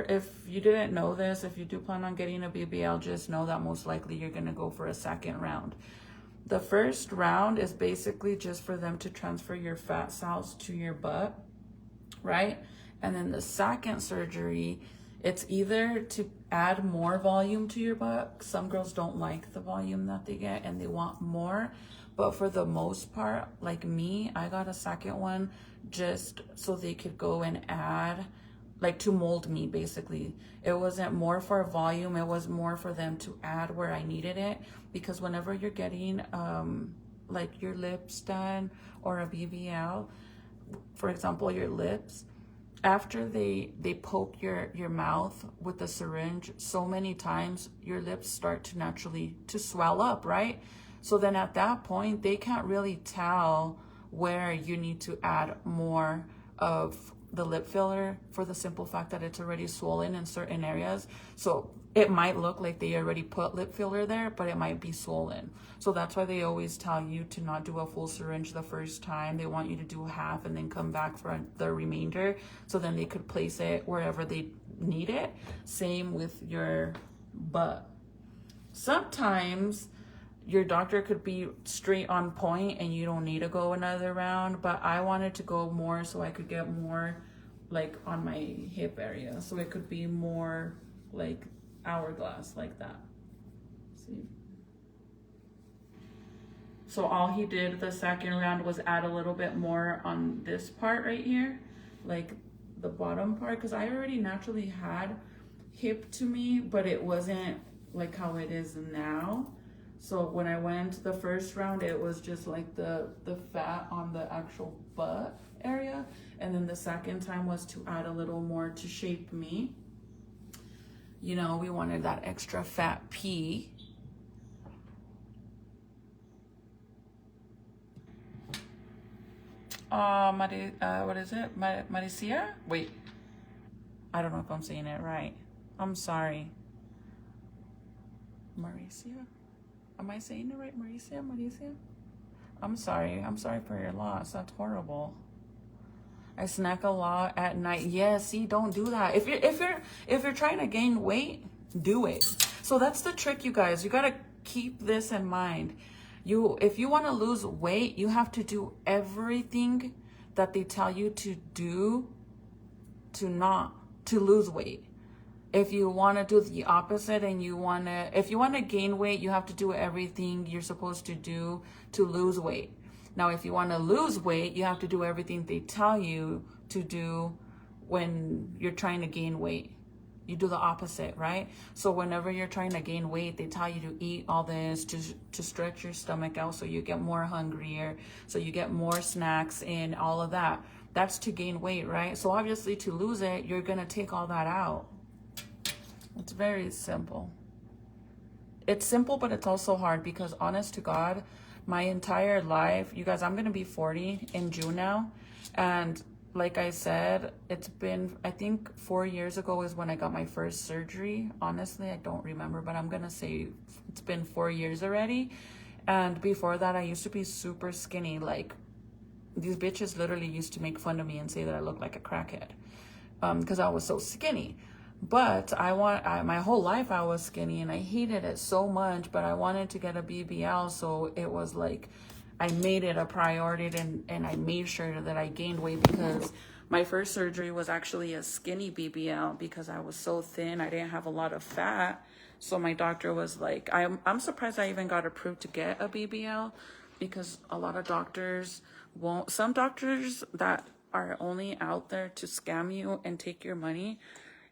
if you didn't know this, if you do plan on getting a BBL, just know that most likely you're going to go for a second round. The first round is basically just for them to transfer your fat cells to your butt, right? And then the second surgery, it's either to add more volume to your butt. Some girls don't like the volume that they get and they want more. But for the most part, like me, I got a second one just so they could go and add, like to mold me basically. It wasn't more for volume, it was more for them to add where I needed it. Because whenever you're getting like your lips done or a BBL, for example, your lips, after they poke your mouth with the syringe so many times, your lips start to naturally to swell up, right? So then at that point, they can't really tell where you need to add more of the lip filler, for the simple fact that it's already swollen in certain areas. So it might look like they already put lip filler there, but it might be swollen. So that's why they always tell you to not do a full syringe the first time. They want you to do half and then come back for the remainder, so then they could place it wherever they need it. Same with your butt. Sometimes your doctor could be straight on point and you don't need to go another round, but I wanted to go more so I could get more like on my hip area, so it could be more like hourglass like that. See? So all he did the second round was add a little bit more on this part right here, like the bottom part, because I already naturally had hip to me, but it wasn't like how it is now. So when I went the first round, it was just like the fat on the actual butt area. And then the second time was to add a little more to shape me. You know, we wanted that extra fat P. What is it? Maricia? Wait. I don't know if I'm saying it right. I'm sorry. Maricia? Am I saying it right? Maricia? I'm sorry for your loss. That's horrible. I snack a lot at night. Yeah, see, don't do that. If you're trying to gain weight, do it. So that's the trick, you guys. You gotta keep this in mind. If you want to lose weight, you have to do everything that they tell you to do to lose weight. If you want to do the opposite and if you want to gain weight, you have to do everything you're supposed to do to lose weight. Now, if you want to lose weight, you have to do everything they tell you to do when you're trying to gain weight. You do the opposite, right? So whenever you're trying to gain weight, they tell you to eat all this to stretch your stomach out so you get more hungrier, so you get more snacks and all of that. That's to gain weight, right? So obviously to lose it, you're going to take all that out. It's very simple. It's simple, but it's also hard, because honest to God, my entire life, you guys, I'm going to be 40 in June now. And like I said, it's been, I think 4 years ago is when I got my first surgery. Honestly, I don't remember, but I'm gonna say it's been 4 years already. And before that, I used to be super skinny. Like, these bitches literally used to make fun of me and say that I looked like a crackhead, because I was so skinny. But my whole life I was skinny and I hated it so much, but I wanted to get a BBL. So it was like, I made it a priority, and I made sure that I gained weight, because my first surgery was actually a skinny BBL because I was so thin. I didn't have a lot of fat. So my doctor was like, I'm surprised I even got approved to get a BBL, because a lot of doctors won't. Some doctors that are only out there to scam you and take your money,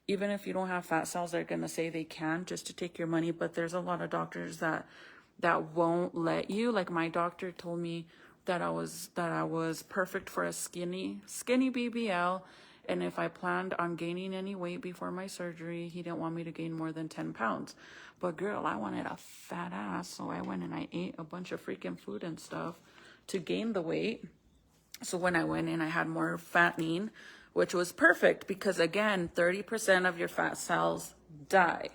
even if you don't have fat cells, they're going to say they can just to take your money. But there's a lot of doctors that won't let you. Like, my doctor told me that I was perfect for a skinny BBL. And if I planned on gaining any weight before my surgery, he didn't want me to gain more than 10 pounds. But girl, I wanted a fat ass. So I went and I ate a bunch of freaking food and stuff to gain the weight. So when I went in, I had more fattening, which was perfect, because again, 30% of your fat cells die.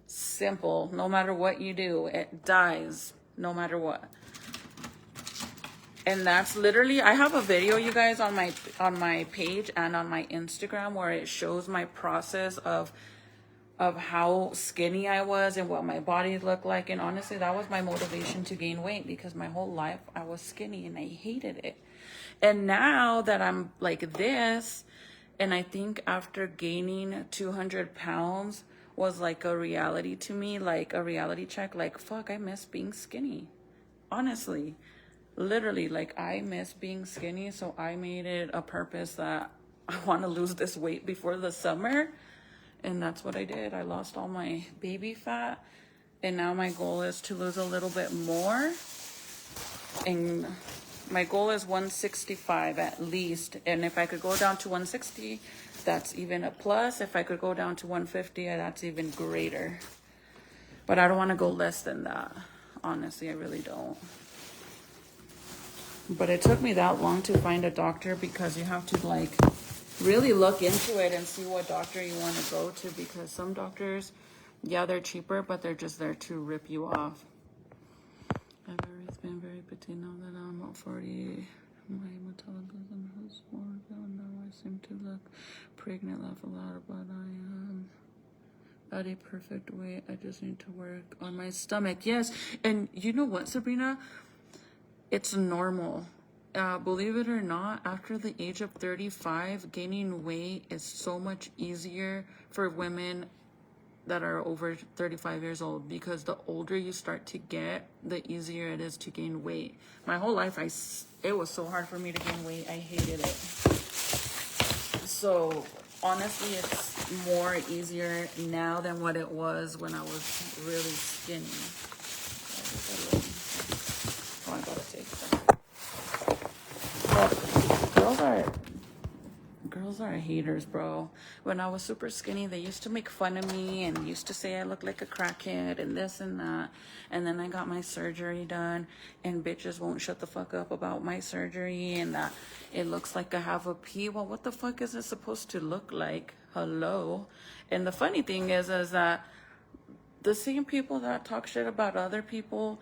Simple. No matter what you do, it dies no matter what. And that's literally, I have a video, you guys, on my page and on my Instagram, where it shows my process of how skinny I was and what my body looked like. And honestly, that was my motivation to gain weight, because my whole life I was skinny and I hated it. And now that I'm like this, and I think after gaining 200 pounds was like a reality to me, like a reality check, like, fuck, I miss being skinny. Honestly, literally, like, I miss being skinny. So I made it a purpose that I want to lose this weight before the summer. And that's what I did. I lost all my baby fat. And now my goal is to lose a little bit more. And my goal is 165 at least. And if I could go down to 160, that's even a plus. If I could go down to 150, that's even greater. But I don't want to go less than that. Honestly, I really don't. But it took me that long to find a doctor, because you have to like really look into it and see what doctor you want to go to, because some doctors, yeah, they're cheaper, but they're just there to rip you off. I've always been very petite. Now that I'm about 40, my metabolism has slowed down. Now I seem to look pregnant, laugh a lot, but I am at a perfect weight. I just need to work on my stomach. Yes, and you know what, Sabrina? It's normal. Believe it or not, after the age of 35, gaining weight is so much easier for women that are over 35 years old, because the older you start to get, the easier it is to gain weight. My whole life, it was so hard for me to gain weight. I hated it. So honestly, it's more easier now than what it was when I was really skinny. Oh, I gotta take that. But girls are haters, bro. When I was super skinny, they used to make fun of me and used to say I looked like a crackhead and this and that. And then I got my surgery done, and bitches won't shut the fuck up about my surgery and that it looks like I have a P. Well, what the fuck is it supposed to look like? Hello. And the funny thing is that the same people that talk shit about other people,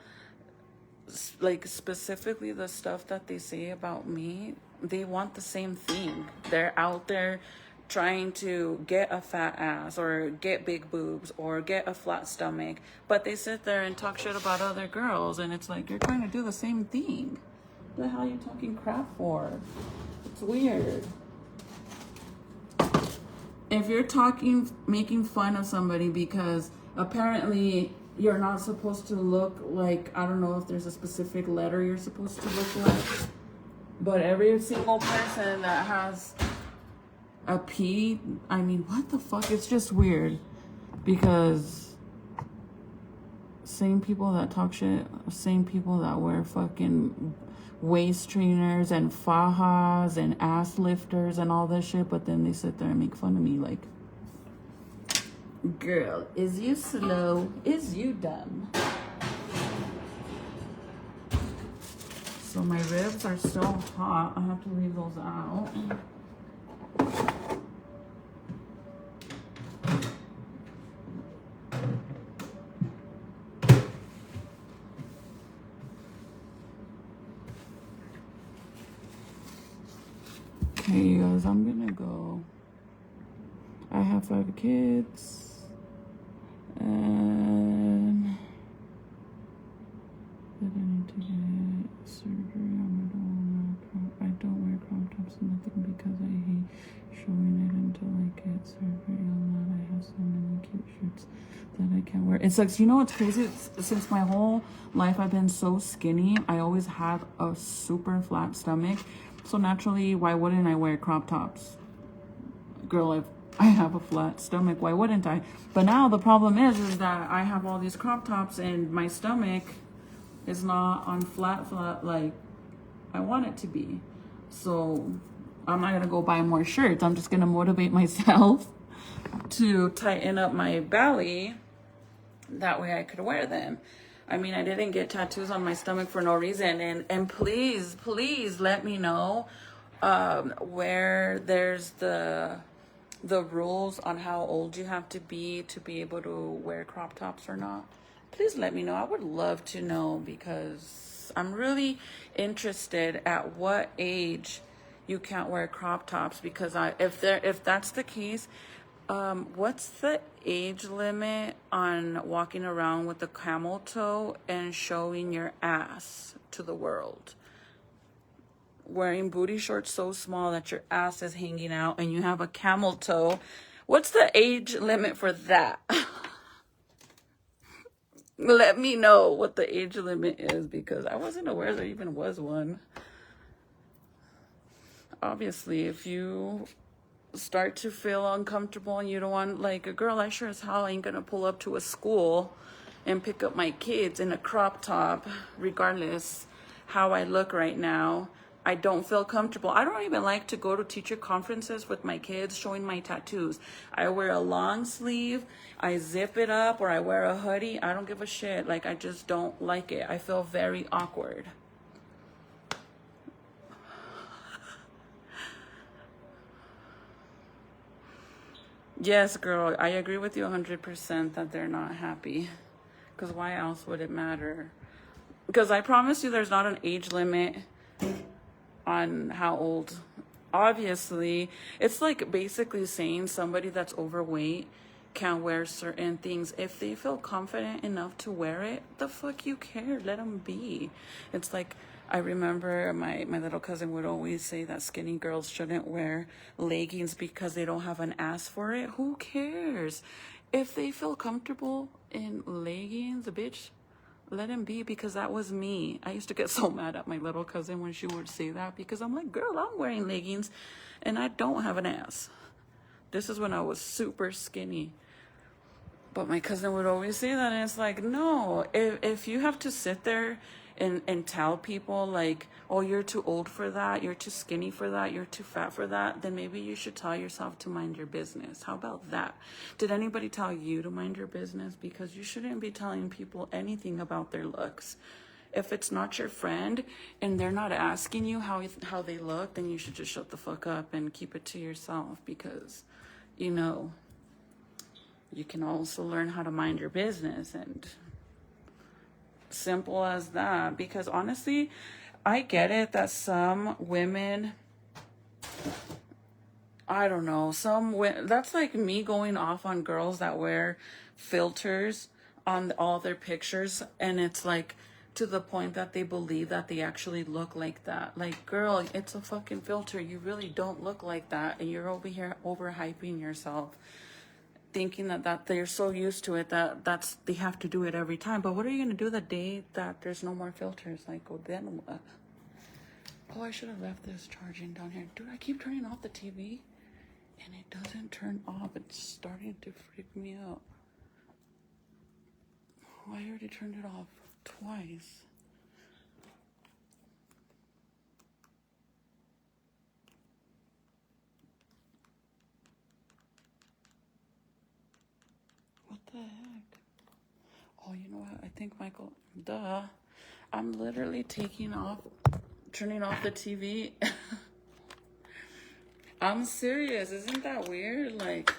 like specifically the stuff that they say about me, they want the same thing. They're out there trying to get a fat ass or get big boobs or get a flat stomach, but they sit there and talk shit about other girls, and it's like, you're trying to do the same thing. What the hell are you talking crap for? It's weird. If you're making fun of somebody because apparently you're not supposed to look like, I don't know if there's a specific letter you're supposed to look like, but every single person that has a P, I mean, what the fuck? It's just weird, because same people that talk shit, same people that wear fucking waist trainers and fajas and ass lifters and all this shit, but then they sit there and make fun of me like, girl, is you slow? Is you dumb? So my ribs are so hot, I have to leave those out. Okay, you guys, I'm gonna go. I have 5 kids. And did I need to get surgery on my I don't wear crop tops and nothing because I hate showing it until I get surgery on that. I have so many cute shirts that I can't wear. It sucks. You know what's crazy? Since my whole life I've been so skinny, I always had a super flat stomach. So naturally, why wouldn't I wear crop tops? Girl, I have a flat stomach, why wouldn't I? But now the problem is that I have all these crop tops and my stomach is not on flat like I want it to be. So I'm not gonna go buy more shirts. I'm just gonna motivate myself to tighten up my belly. That way I could wear them. I mean, I didn't get tattoos on my stomach for no reason. And please let me know where there's the rules on how old you have to be able to wear crop tops or not. Please let me know. I would love to know, because I'm really interested at what age you can't wear crop tops, because if that's the case, what's the age limit on walking around with a camel toe and showing your ass to the world? Wearing booty shorts so small that your ass is hanging out and you have a camel toe. What's the age limit for that? Let me know what the age limit is, because I wasn't aware there even was one. Obviously, if you start to feel uncomfortable and you don't want, like, a girl, I sure as hell ain't gonna pull up to a school and pick up my kids in a crop top, regardless how I look right now. I don't feel comfortable. I don't even like to go to teacher conferences with my kids showing my tattoos. I wear a long sleeve, I zip it up, or I wear a hoodie. I don't give a shit. Like, I just don't like it. I feel very awkward. Yes, girl, I agree with you 100% that they're not happy. Because why else would it matter? Because I promise you there's not an age limit on how old. Obviously, it's like basically saying somebody that's overweight can wear certain things. If they feel confident enough to wear it, the fuck you care? Let them be. It's like, I remember my little cousin would always say that skinny girls shouldn't wear leggings because they don't have an ass for it. Who cares? If they feel comfortable in leggings, bitch, let him be, because that was me. I used to get so mad at my little cousin when she would say that, because I'm like, girl, I'm wearing leggings and I don't have an ass. This is when I was super skinny. But my cousin would always say that, and it's like, no, if you have to sit there and tell people like, oh, you're too old for that, you're too skinny for that, you're too fat for that, then maybe you should tell yourself to mind your business. How about that? Did anybody tell you to mind your business? Because you shouldn't be telling people anything about their looks. If it's not your friend and they're not asking you how they look, then you should just shut the fuck up and keep it to yourself, because, you know, you can also learn how to mind your business. And simple as that. Because honestly, I get it that some women, I don't know, that's like me going off on girls that wear filters on all their pictures, and it's like to the point that they believe that they actually look like that. Like, girl, it's a fucking filter. You really don't look like that, and you're over here overhyping yourself, thinking that they're so used to it that they have to do it every time. But what are you gonna do the day that there's no more filters? Like, oh, then what? Oh, I should have left this charging down here. Dude, I keep turning off the TV and it doesn't turn off. It's starting to freak me out. Oh, I already turned it off twice. What the heck? Oh, you know what? I think Michael, I'm literally turning off the TV. I'm serious. Isn't that weird? Like,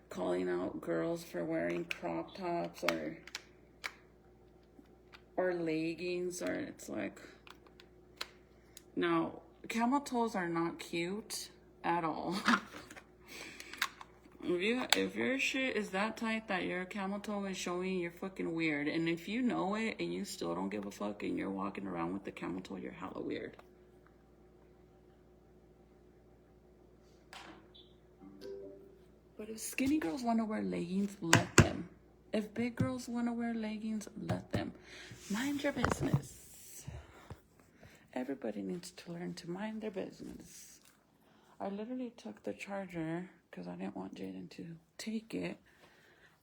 calling out girls for wearing crop tops or leggings, or it's like, no, camel toes are not cute. at all. If your shit is that tight that your camel toe is showing, you're fucking weird. And if you know it and you still don't give a fuck and you're walking around with the camel toe, you're hella weird. But if skinny girls want to wear leggings, let them. If big girls want to wear leggings, let them. Mind your business. Everybody needs to learn to mind their business. I literally took the charger because I didn't want Jaden to take it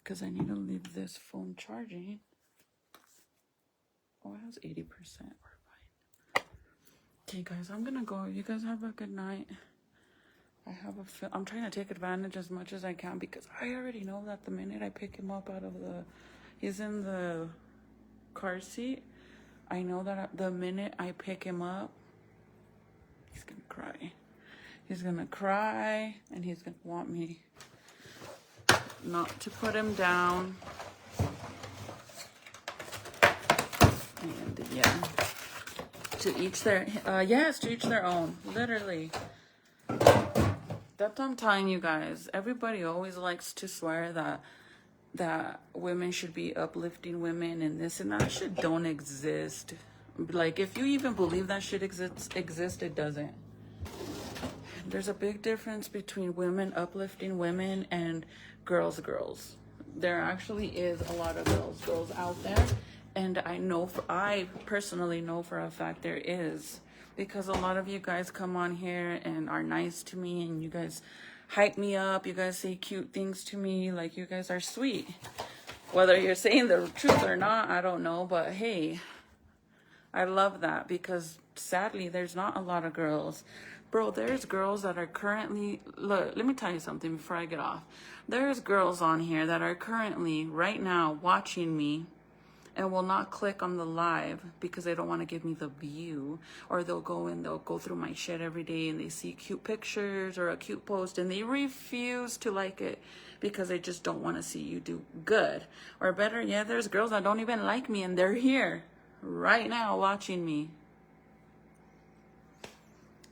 because I need to leave this phone charging. Oh, it has 80%. We're fine. Okay, guys, I'm going to go. You guys have a good night. I'm trying to take advantage as much as I can because I already know that the minute I pick him up he's in the car seat. I know that the minute I pick him up, he's going to cry. He's going to cry and he's going to want me not to put him down. And yeah, to each their, yes, to each their own, literally. That's what I'm telling you guys. Everybody always likes to swear that women should be uplifting women and this and that shit don't exist. Like, if you even believe that shit exists, it doesn't. There's a big difference between women uplifting women and girls. There actually is a lot of girls out there, and I personally know for a fact there is, because a lot of you guys come on here and are nice to me, and you guys hype me up, you guys say cute things to me, like you guys are sweet. Whether you're saying the truth or not, I don't know, but hey, I love that, because sadly there's not a lot of girls. Bro, there's girls that are currently, look, let me tell you something before I get off. There's girls on here that are currently, right now, watching me and will not click on the live because they don't want to give me the view. Or they'll go through my shit every day and they see cute pictures or a cute post and they refuse to like it because they just don't want to see you do good. Or better yet, there's girls that don't even like me and they're here right now watching me.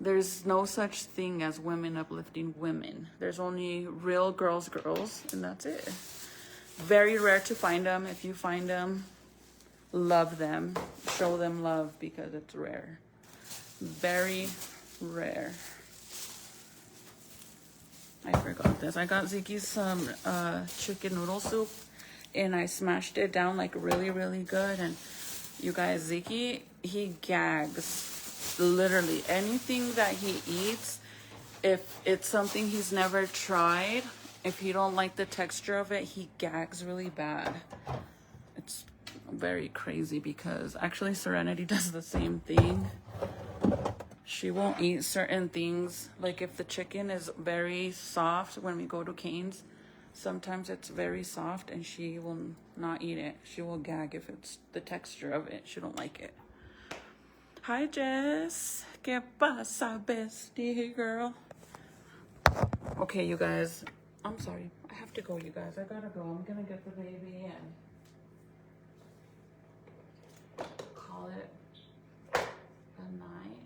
There's no such thing as women uplifting women. There's only real girls, and that's it. Very rare to find them. If you find them, love them. Show them love, because it's rare. Very rare. I forgot this. I got Ziki some chicken noodle soup, and I smashed it down like really, really good. And you guys, Ziki, he gags. Literally anything that he eats, if it's something he's never tried, if he don't like the texture of it, he gags really bad. It's very crazy, because actually Serenity does the same thing. She won't eat certain things. Like if the chicken is very soft, when we go to Cane's, sometimes it's very soft and she will not eat it. She will gag if it's the texture of it. She don't like it. Hi, Jess. ¿Qué pasa, bestie girl? Okay, you guys. I'm sorry. I have to go, you guys. I gotta go. I'm gonna get the baby and call it a night.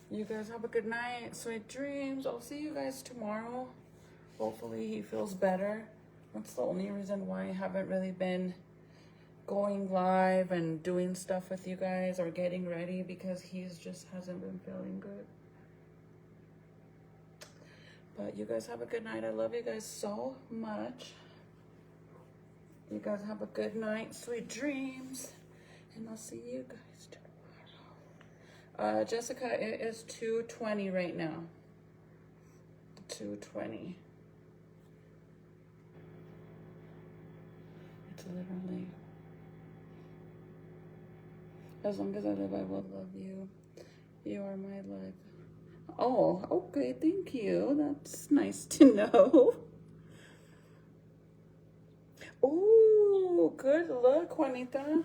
You guys have a good night. Sweet dreams. I'll see you guys tomorrow. Hopefully he feels better. That's the only reason why I haven't really been going live and doing stuff with you guys or getting ready, because he's just hasn't been feeling good. But you guys have a good night. I love you guys so much. You guys have a good night. Sweet dreams. And I'll see you guys tomorrow. Jessica, it is 2:20 right now. 2:20. It's literally, as long as I live, I will love you. You are my life. Oh, okay, thank you. That's nice to know. Oh, good luck, Juanita.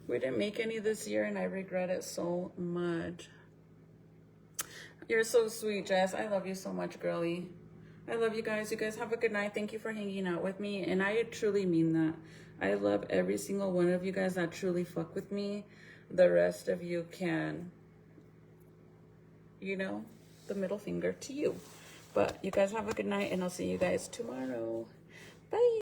We didn't make any this year, and I regret it so much. You're so sweet, Jess. I love you so much, girlie. I love you guys. You guys have a good night. Thank you for hanging out with me. And I truly mean that. I love every single one of you guys that truly fuck with me. The rest of you can, you know, the middle finger to you. But you guys have a good night, and I'll see you guys tomorrow. Bye.